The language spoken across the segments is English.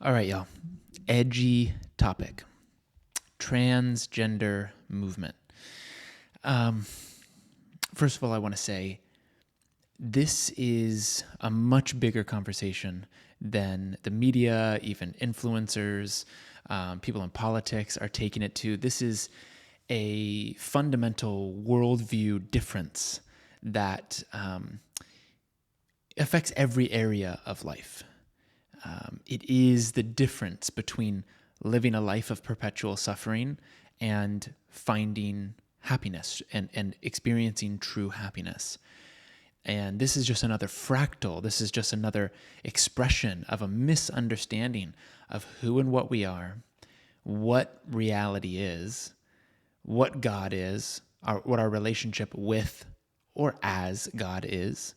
All right, y'all. Edgy topic. Transgender movement. First of all, I want to say this is a much bigger conversation than the media, even influencers, people in politics are taking it to. This is a fundamental worldview difference that affects every area of life. It is the difference between living a life of perpetual suffering and finding happiness and experiencing true happiness. And this is just another fractal. This is just another expression of a misunderstanding of who and what we are, what reality is, what God is, what our relationship with or as God is.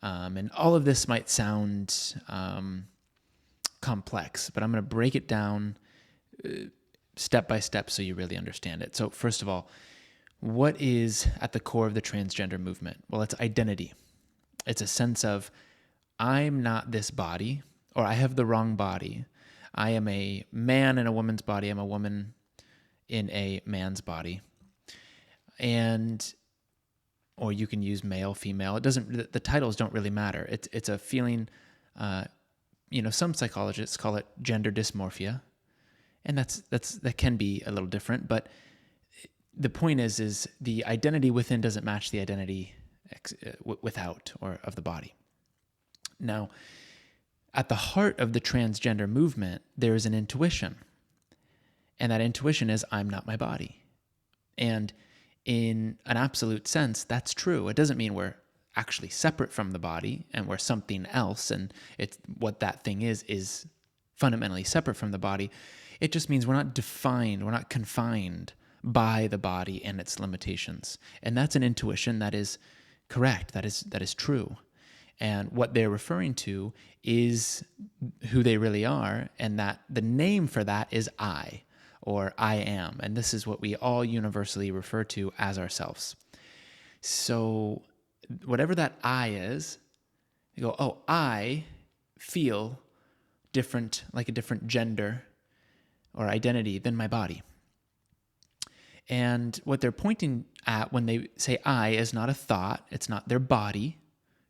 And all of this might sound complex, but I'm going to break it down step by step so you really understand it. So first of all, what is at the core of the transgender movement? Well, it's identity. It's a sense of I'm not this body, or I have the wrong body. I am a man in a woman's body. I'm a woman in a man's body. Or you can use male, female. It doesn't. The titles don't really matter. It's a feeling. Some psychologists call it gender dysmorphia, and that can be a little different. But the point is the identity within doesn't match the identity without or of the body. Now, at the heart of the transgender movement, there is an intuition, and that intuition is I'm not my body, and in an absolute sense, that's true. It doesn't mean we're actually separate from the body and we're something else, and it's what that thing is fundamentally separate from the body. It just means we're not defined, we're not confined by the body and its limitations. And that's an intuition that is correct, that is true. And what they're referring to is who they really are, and that the name for that is I, or I am. And this is what we all universally refer to as ourselves. So whatever that I is, you go, oh, I feel different, like a different gender or identity than my body. And what they're pointing at when they say I is not a thought, it's not their body,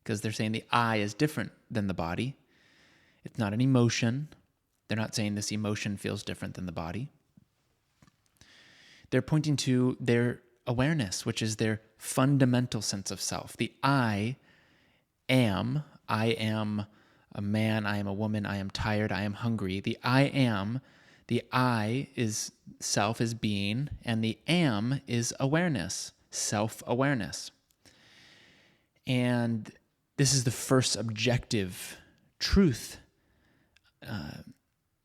because they're saying the I is different than the body. It's not an emotion. They're not saying this emotion feels different than the body. They're pointing to their awareness, which is their fundamental sense of self. The I am a man, I am a woman, I am tired, I am hungry. The I is self, is being, and the am is awareness, self-awareness. And this is the first objective truth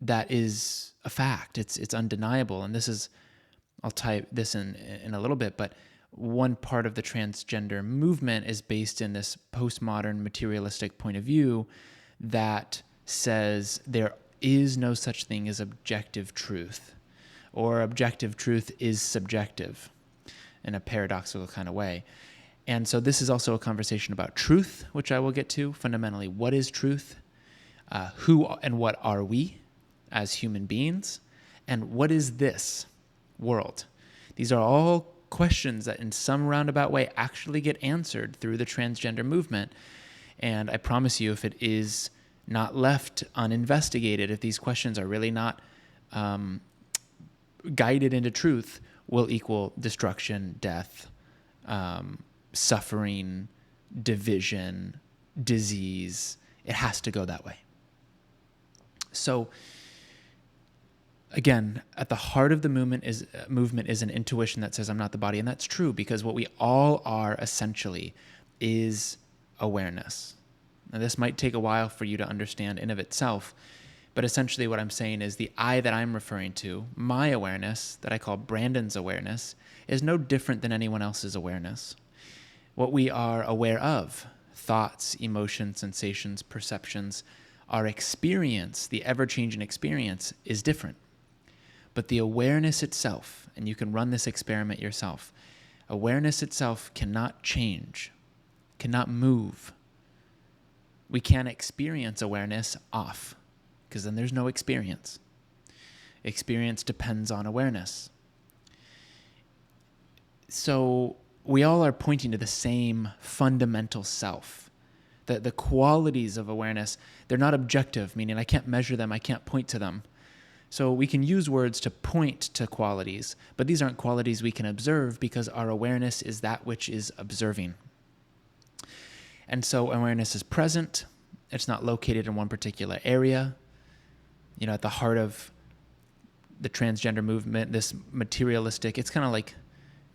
that is a fact. It's undeniable. And this is, I'll type this in a little bit, but one part of the transgender movement is based in this postmodern materialistic point of view that says there is no such thing as objective truth, or objective truth is subjective in a paradoxical kind of way. And so this is also a conversation about truth, which I will get to. Fundamentally, what is truth? Who and what are we as human beings? And what is this world? These are all questions that in some roundabout way actually get answered through the transgender movement. And I promise you, if it is not left uninvestigated, if these questions are really not guided into truth, will equal destruction, death, suffering, division, disease. It has to go that way. So again, at the heart of the movement is an intuition that says I'm not the body, and that's true because what we all are essentially is awareness. Now, this might take a while for you to understand in of itself, but essentially what I'm saying is the I that I'm referring to, my awareness, that I call Brandon's awareness, is no different than anyone else's awareness. What we are aware of, thoughts, emotions, sensations, perceptions, our experience, the ever-changing experience, is different. But the awareness itself, and you can run this experiment yourself, awareness itself cannot change, cannot move. We can't experience awareness off, because then there's no experience. Experience depends on awareness. So we all are pointing to the same fundamental self. The qualities of awareness, they're not objective, meaning I can't measure them, I can't point to them. So we can use words to point to qualities, but these aren't qualities we can observe because our awareness is that which is observing. And so awareness is present. It's not located in one particular area. At the heart of the transgender movement, this materialistic, it's kind of like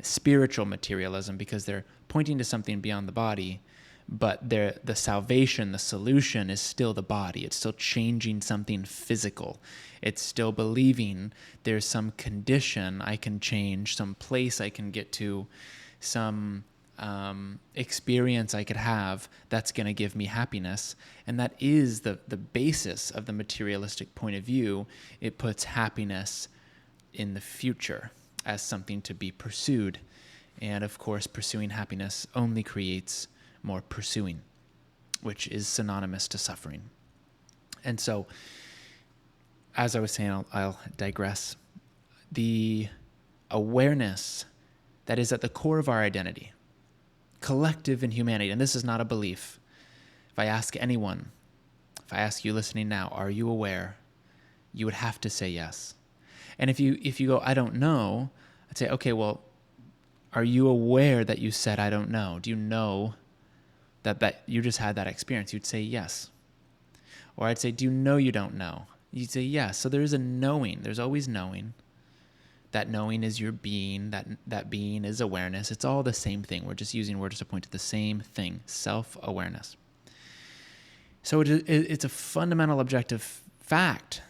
spiritual materialism because they're pointing to something beyond the body, but the salvation, the solution is still the body. It's still changing something physical. It's still believing there's some condition I can change, some place I can get to, some experience I could have that's going to give me happiness. And that is the basis of the materialistic point of view. It puts happiness in the future as something to be pursued. And of course, pursuing happiness only creates more pursuing, which is synonymous to suffering. And so, as I was saying, I'll digress. The awareness that is at the core of our identity, collective in humanity, and this is not a belief. If I ask anyone, if I ask you listening now, are you aware? You would have to say yes. And if you go, I don't know, I'd say, okay, well, are you aware that you said, I don't know? Do you know that you just had that experience? You'd say yes. Or I'd say, do you know you don't know? You'd say yes. So there is a knowing. There's always knowing. That knowing is your being. That being is awareness. It's all the same thing. We're just using words to point to the same thing, self-awareness. So it's a fundamental objective fact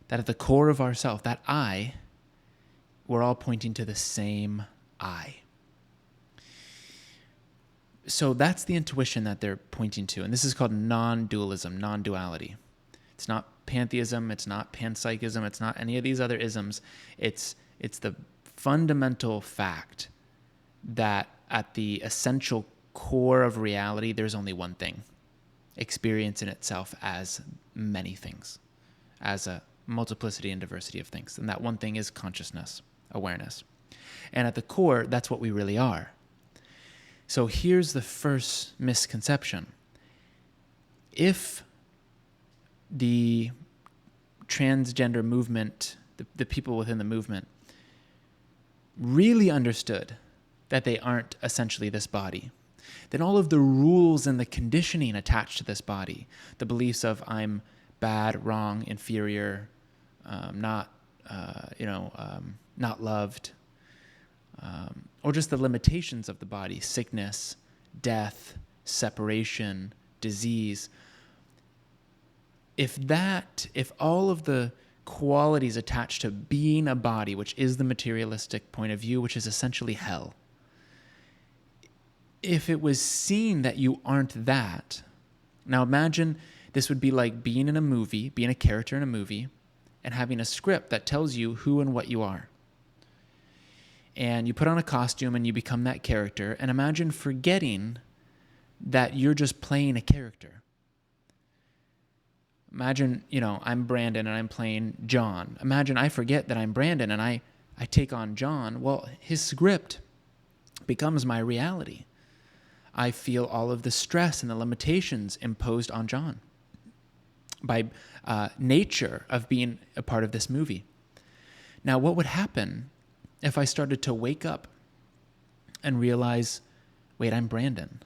that at the core of ourself, that I, we're all pointing to the same I. So that's the intuition that they're pointing to. And this is called non-dualism, non-duality. It's not pantheism, it's not panpsychism, it's not any of these other isms. It's the fundamental fact that at the essential core of reality, there's only one thing. Experience in itself as many things, as a multiplicity and diversity of things. And that one thing is consciousness, awareness. And at the core, that's what we really are. So here's the first misconception. If the transgender movement, the people within the movement, really understood that they aren't essentially this body, then all of the rules and the conditioning attached to this body, the beliefs of I'm bad, wrong, inferior, not loved, or just the limitations of the body, sickness, death, separation, disease. If all of the qualities attached to being a body, which is the materialistic point of view, which is essentially hell, if it was seen that you aren't that, now imagine this would be like being in a movie, being a character in a movie, and having a script that tells you who and what you are. And you put on a costume and you become that character, and imagine forgetting that you're just playing a character. Imagine, I'm Brandon and I'm playing John. Imagine I forget that I'm Brandon and I take on John. Well, his script becomes my reality. I feel all of the stress and the limitations imposed on John by nature of being a part of this movie. Now, what would happen if I started to wake up and realize, wait, I'm Brandon?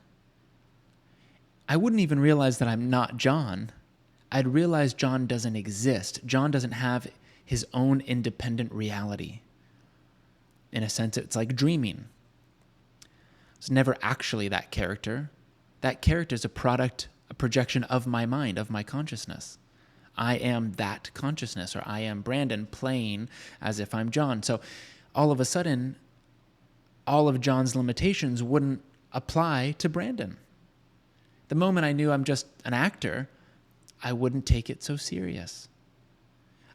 I wouldn't even realize that I'm not John. I'd realize John doesn't exist. John doesn't have his own independent reality. In a sense, it's like dreaming. It's never actually that character. That character is a product, a projection of my mind, of my consciousness. I am that consciousness, or I am Brandon playing as if I'm John. So all of a sudden, all of John's limitations wouldn't apply to Brandon. The moment I knew I'm just an actor, I wouldn't take it so serious.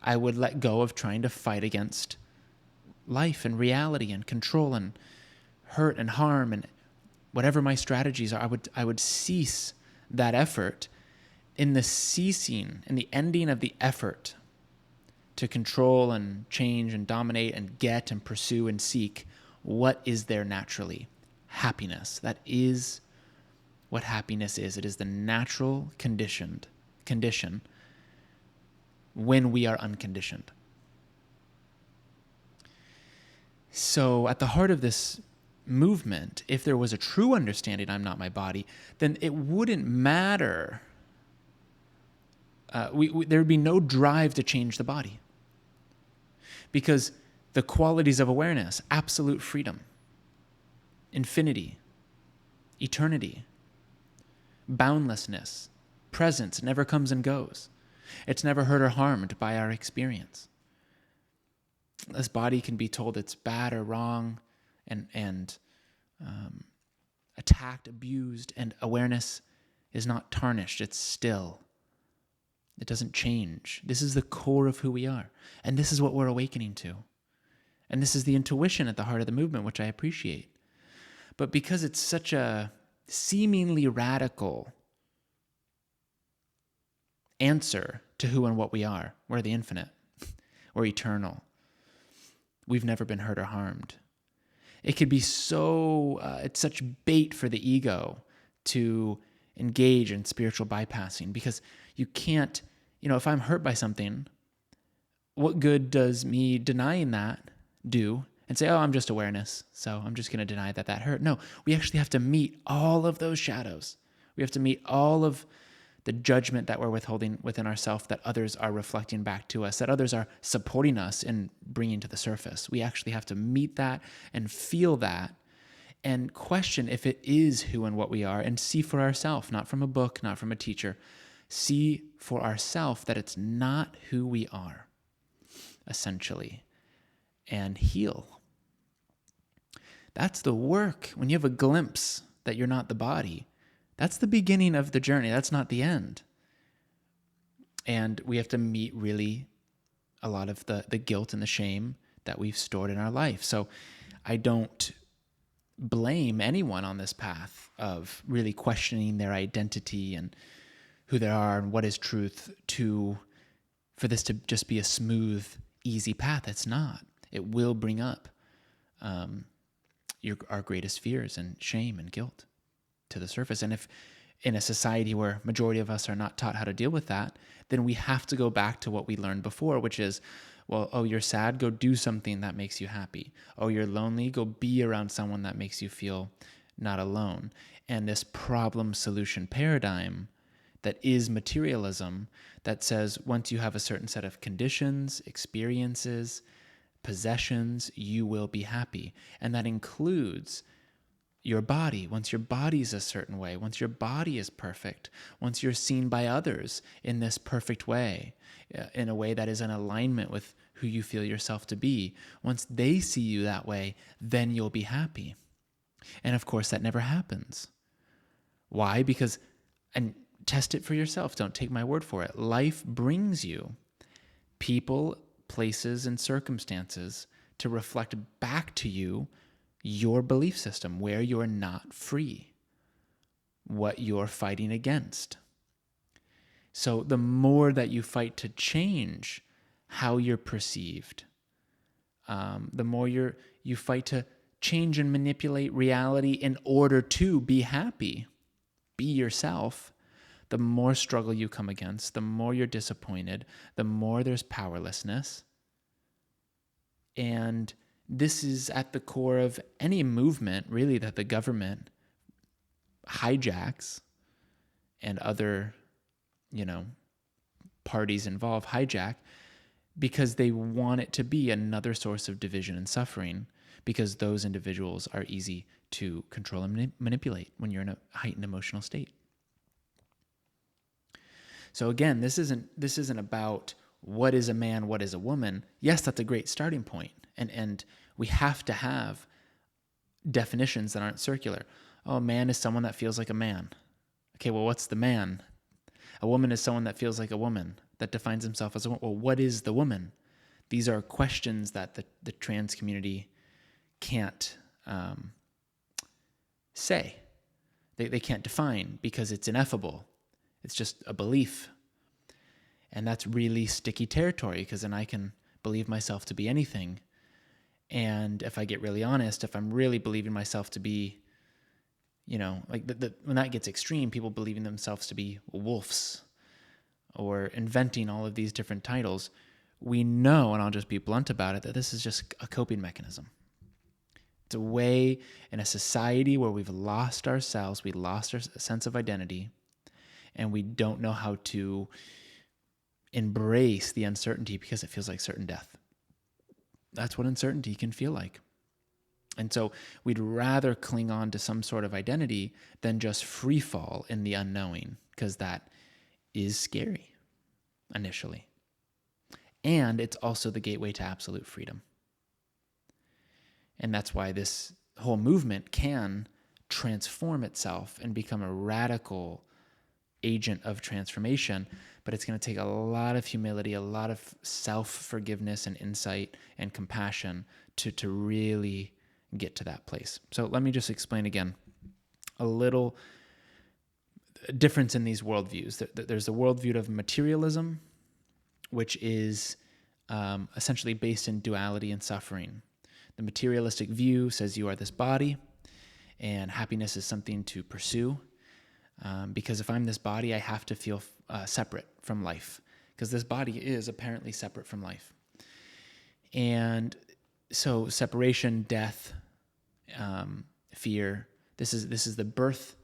I would let go of trying to fight against life and reality and control and hurt and harm and whatever my strategies are. I would cease that effort in the ceasing, in the ending of the effort to control and change and dominate and get and pursue and seek, what is there naturally? Happiness. That is what happiness is. It is the natural condition when we are unconditioned. So at the heart of this movement, if there was a true understanding, I'm not my body, then it wouldn't matter. There would be no drive to change the body. Because the qualities of awareness, absolute freedom, infinity, eternity, boundlessness, presence, never comes and goes. It's never hurt or harmed by our experience. This body can be told it's bad or wrong and attacked, abused, and awareness is not tarnished. It's still. It doesn't change. This is the core of who we are. And this is what we're awakening to. And this is the intuition at the heart of the movement, which I appreciate. But because it's such a seemingly radical answer to who and what we are, we're the infinite. We're eternal. We've never been hurt or harmed. It could be so, it's such bait for the ego to engage in spiritual bypassing, because you can't, if I'm hurt by something, what good does me denying that do and say, oh, I'm just awareness, so I'm just going to deny that hurt? No, we actually have to meet all of those shadows. We have to meet all of the judgment that we're withholding within ourselves, that others are reflecting back to us, that others are supporting us in bringing to the surface. We actually have to meet that and feel that and question if it is who and what we are, and see for ourselves, not from a book, not from a teacher, see for ourselves that it's not who we are, essentially, and heal. That's the work. When you have a glimpse that you're not the body, that's the beginning of the journey. That's not the end. And we have to meet really a lot of the guilt and the shame that we've stored in our life. So I don't blame anyone on this path of really questioning their identity and who they are and what is truth for this to just be a smooth, easy path. It's not. It will bring up our greatest fears and shame and guilt to the surface. And if in a society where majority of us are not taught how to deal with that, then we have to go back to what we learned before, which is, well, oh, you're sad, go do something that makes you happy. Oh, you're lonely, go be around someone that makes you feel not alone. And this problem-solution paradigm that is materialism, that says once you have a certain set of conditions, experiences, possessions, you will be happy. And that includes your body. Once your body's a certain way, once your body is perfect, once you're seen by others in this perfect way, in a way that is in alignment with who you feel yourself to be, once they see you that way, then you'll be happy. And of course, that never happens. Why? Because, and test it for yourself, don't take my word for it. Life brings you people, places, and circumstances to reflect back to you your belief system, where you're not free, what you're fighting against. So the more that you fight to change how you're perceived, the more you fight to change and manipulate reality in order to be happy, be yourself, the more struggle you come against, the more you're disappointed, the more there's powerlessness. And this is at the core of any movement, really, that the government hijacks and other, parties involved hijack, because they want it to be another source of division and suffering, because those individuals are easy to control and manipulate when you're in a heightened emotional state. So again, this isn't about what is a man, what is a woman. Yes, that's a great starting point. And we have to have definitions that aren't circular. Oh, a man is someone that feels like a man. Okay, well, what's the man? A woman is someone that feels like a woman, that defines himself as a woman. Well, what is the woman? These are questions that the trans community can't say. They can't define, because it's ineffable. It's just a belief. And that's really sticky territory, because then I can believe myself to be anything. And if I get really honest, if I'm really believing myself to be, like when that gets extreme, people believing themselves to be wolves or inventing all of these different titles, we know, and I'll just be blunt about it, that this is just a coping mechanism. It's a way in a society where we've lost ourselves, we lost our sense of identity, and we don't know how to embrace the uncertainty because it feels like certain death. That's what uncertainty can feel like. And so we'd rather cling on to some sort of identity than just free fall in the unknowing, because that is scary initially. And it's also the gateway to absolute freedom. And that's why this whole movement can transform itself and become a radical agent of transformation, but it's going to take a lot of humility, a lot of self-forgiveness and insight and compassion to really get to that place. So let me just explain again a little difference in these worldviews. There's the worldview of materialism, which is essentially based in duality and suffering. The materialistic view says you are this body, and happiness is something to pursue. Because if I'm this body, I have to feel separate from life, because this body is apparently separate from life. And so separation, death, fear, this is the birth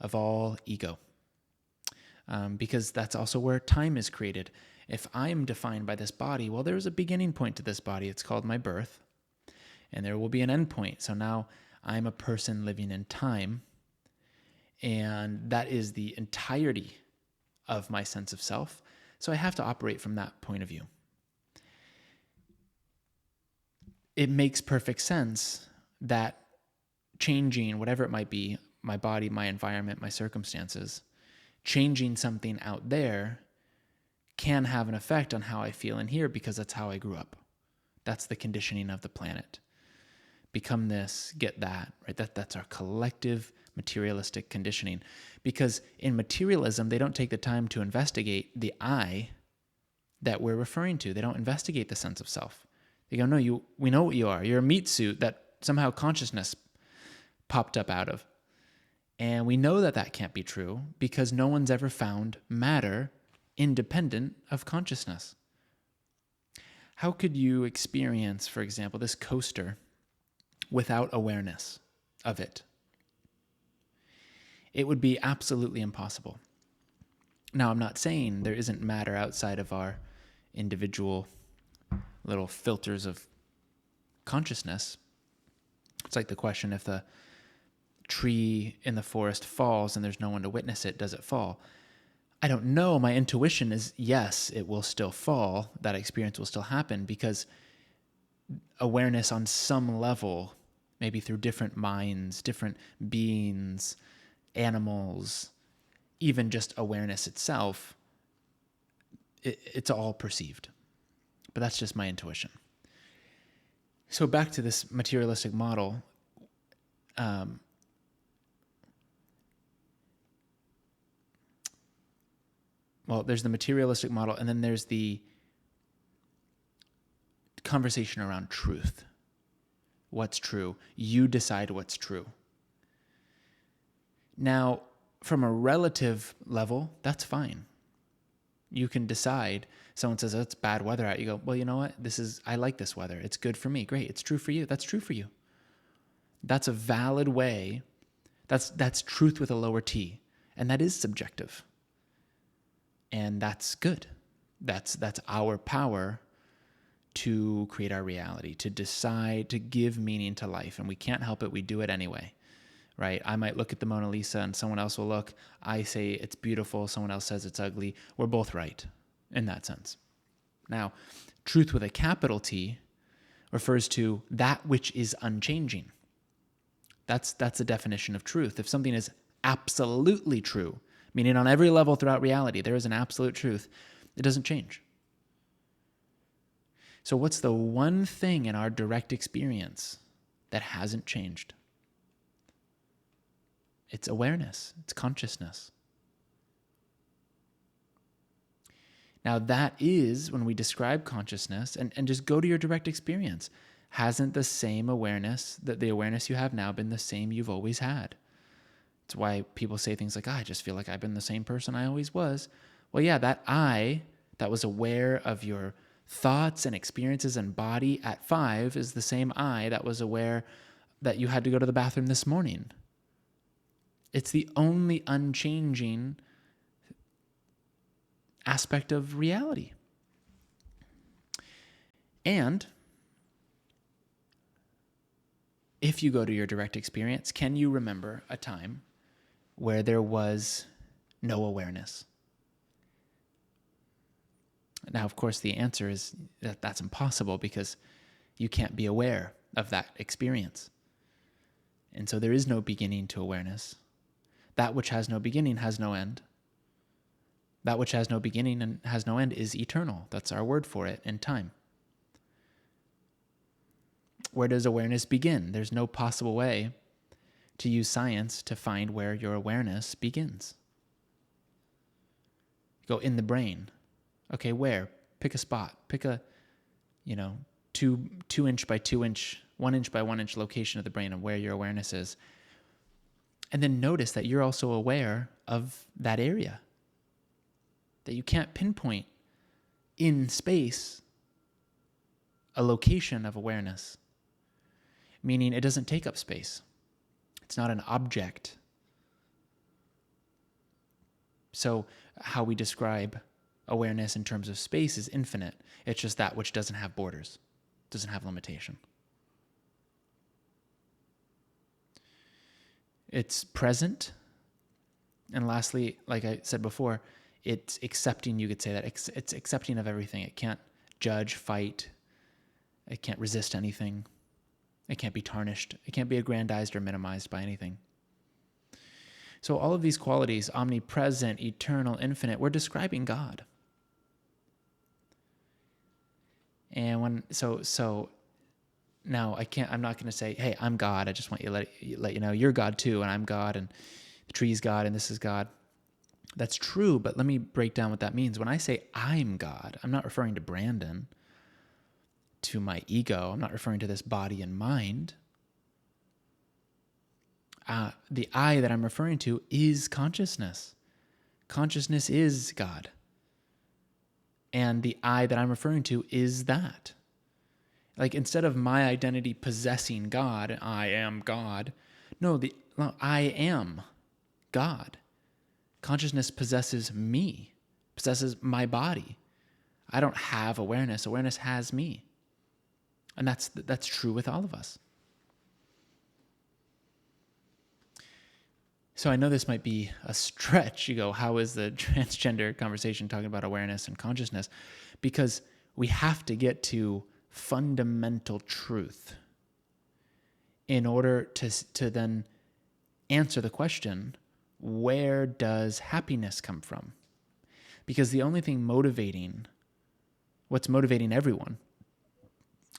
of all ego. Because that's also where time is created. If I'm defined by this body, well, there's a beginning point to this body. It's called my birth, and there will be an end point. So now I'm a person living in time, and that is the entirety of my sense of self. So I have to operate from that point of view. It makes perfect sense that changing whatever it might be, my body, my environment, my circumstances, changing something out there can have an effect on how I feel in here, because that's how I grew up. That's the conditioning of the planet. Become this, get that, right? That's our collective materialistic conditioning. Because in materialism, they don't take the time to investigate the I that we're referring to. They don't investigate the sense of self. They go, no, we know what you are. You're a meat suit that somehow consciousness popped up out of. And we know that can't be true, because no one's ever found matter independent of consciousness. How could you experience, for example, this coaster without awareness of it? It would be absolutely impossible. Now, I'm not saying there isn't matter outside of our individual little filters of consciousness. It's like the question, if the tree in the forest falls and there's no one to witness it, does it fall? I don't know. My intuition is yes, it will still fall. That experience will still happen, because awareness on some level, maybe through different minds, different beings, animals, even just awareness itself, it's all perceived. But that's just my intuition. So back to this materialistic model. Well, there's the materialistic model, and then there's the conversation around truth. What's true? You decide what's true. Now, from a relative level, that's fine. You can decide. Someone says, oh, it's bad weather out. You go, well, you know what? I like this weather. It's good for me. Great. It's true for you. That's true for you. That's a valid way. That's truth with a lower T. And that is subjective. And that's good. That's our power to create our reality, to decide, to give meaning to life. And we can't help it. We do it anyway, right? I might look at the Mona Lisa and someone else will look. I say it's beautiful. Someone else says it's ugly. We're both right in that sense. Now, truth with a capital T refers to that which is unchanging. That's the definition of truth. If something is absolutely true, meaning on every level throughout reality, there is an absolute truth, it doesn't change. So what's the one thing in our direct experience that hasn't changed? It's awareness. It's consciousness. Now that is when we describe consciousness, and just go to your direct experience. Hasn't the same awareness, that the awareness you have now, been the same you've always had? It's why people say things like, I just feel like I've been the same person I always was. Well, yeah, that I that was aware of your thoughts and experiences and body at 5 is the same I that was aware that you had to go to the bathroom this morning. It's the only unchanging aspect of reality. And if you go to your direct experience, can you remember a time where there was no awareness? Now, of course, the answer is that that's impossible, because you can't be aware of that experience. And so there is no beginning to awareness. That which has no beginning has no end. That which has no beginning and has no end is eternal. That's our word for it in time. Where does awareness begin? There's no possible way to use science to find where your awareness begins. Go in the brain. Okay, where? Pick a spot. Pick a, 2-inch by 2-inch, 1-inch by 1-inch location of the brain of where your awareness is. And then notice that you're also aware of that area. That you can't pinpoint in space a location of awareness. Meaning it doesn't take up space. It's not an object. So how we describe awareness in terms of space is infinite. It's just that which doesn't have borders, doesn't have limitation. It's present. And lastly, like I said before, it's accepting, you could say that, it's accepting of everything. It can't judge, fight. It can't resist anything. It can't be tarnished. It can't be aggrandized or minimized by anything. So all of these qualities, omnipresent, eternal, infinite, we're describing God. And so now I'm not going to say, hey, I'm God. I just want you to let you know you're God too, and I'm God, and the tree's God, and this is God. That's true, but let me break down what that means. When I say I'm God, I'm not referring to Brandon, to my ego. I'm not referring to this body and mind. The I that I'm referring to is consciousness. Consciousness is God. And the I that I'm referring to is that. Like, instead of my identity possessing God, I am God. No, I am God. Consciousness possesses me, possesses my body. I don't have awareness. Awareness has me. And that's true with all of us. So I know this might be a stretch. You go, how is the transgender conversation talking about awareness and consciousness? Because we have to get to fundamental truth in order to then answer the question, where does happiness come from? Because the only thing what's motivating everyone,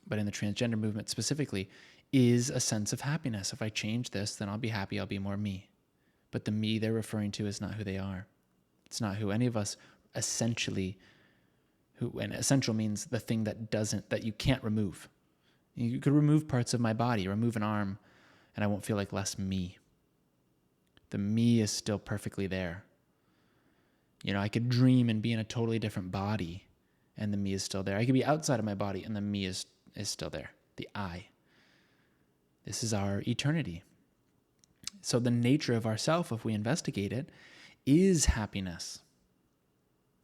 but in the transgender movement specifically, is a sense of happiness. If I change this, then I'll be happy, I'll be more me. But the me they're referring to is not who they are. It's not who any of us essentially, and essential means the thing that you can't remove. You could remove parts of my body, remove an arm, and I won't feel like less me. The me is still perfectly there. I could dream and be in a totally different body, and the me is still there. I could be outside of my body, and the me is still there. The I. This is our eternity. So the nature of ourself, if we investigate it, is happiness.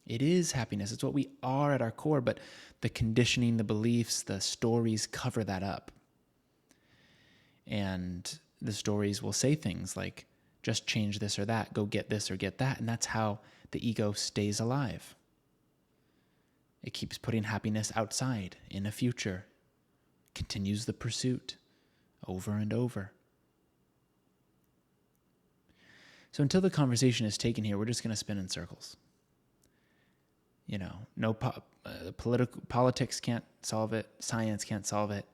It is happiness. It's what we are at our core, but the conditioning, the beliefs, the stories cover that up. And the stories will say things like, just change this or that, go get this or get that. And that's how the ego stays alive. It keeps putting happiness outside, in a future, continues the pursuit over and over. So until the conversation is taken here, we're just going to spin in circles. No politics can't solve it. Science can't solve it.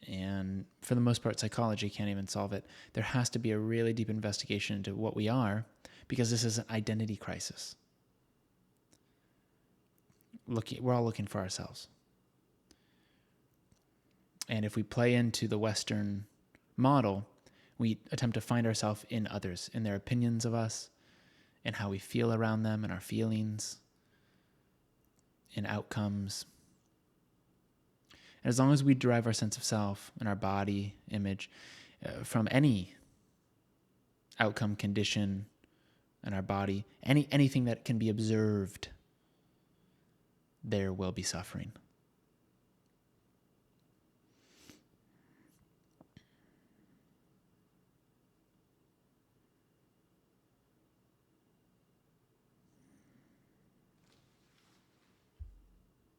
And for the most part, psychology can't even solve it. There has to be a really deep investigation into what we are, because this is an identity crisis. we're all looking for ourselves. And if we play into the Western model, we attempt to find ourselves in others, in their opinions of us, and how we feel around them, and our feelings, and outcomes. And as long as we derive our sense of self and our body image from any outcome, condition in our body, anything that can be observed, there will be suffering.